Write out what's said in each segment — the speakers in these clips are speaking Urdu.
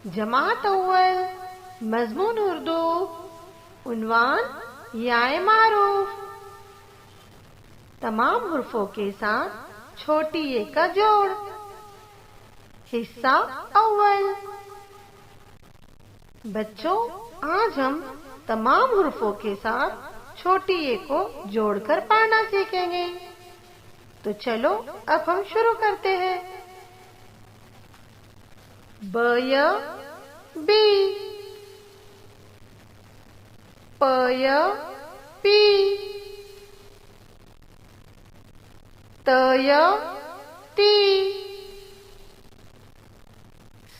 جماعت اول مضمون اردو عنوان یا معروف تمام حروفوں کے ساتھ چھوٹی اے کا جوڑ حصہ اول بچوں آج ہم تمام حروفوں کے ساتھ چھوٹی اے کو جوڑ کر پڑھنا سیکھیں گے تو چلو اب ہم شروع کرتے ہیں ب یا بی پ یا پی ت یا تی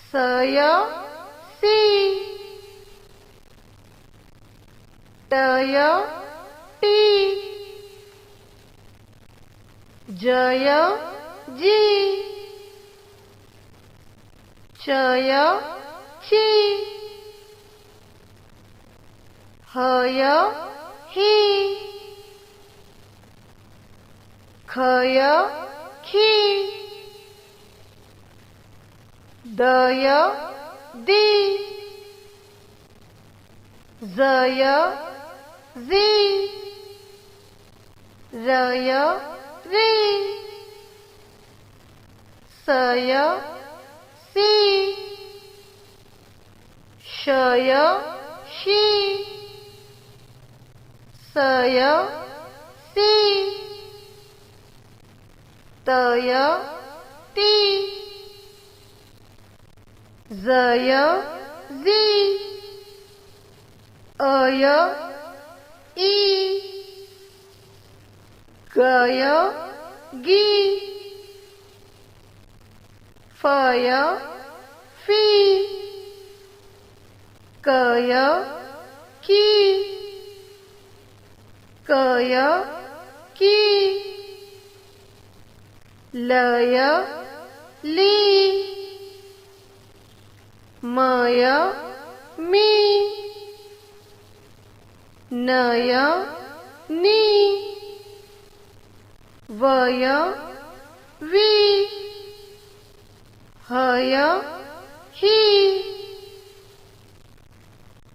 س یا سی ٹ یا ٹی ج یا جی چ یا چی ہ یا ہی کھ یا کھی د یا دی ز یا زی ر یا ری س یا سی ش یا شی س یا سی ت یا تی ز یا زی ا یا ای گ یا گی ف یا فی ک یا کی ک یا کی ل یا لی م یا می ن یا نی و یا وی ہ یا ہی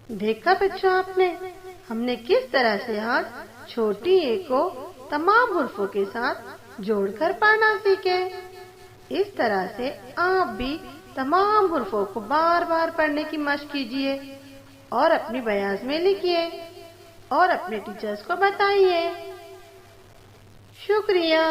دیکھا بچوں آپ نے ہم نے کس طرح سے آج چھوٹی اے کو تمام حروفوں کے ساتھ جوڑ کر پڑھنا سیکھے اس طرح سے آپ بھی تمام حروفوں کو بار بار پڑھنے کی مشق کیجیے اور اپنی بیاض میں لکھیے اور اپنے ٹیچرز کو بتائیے شکریہ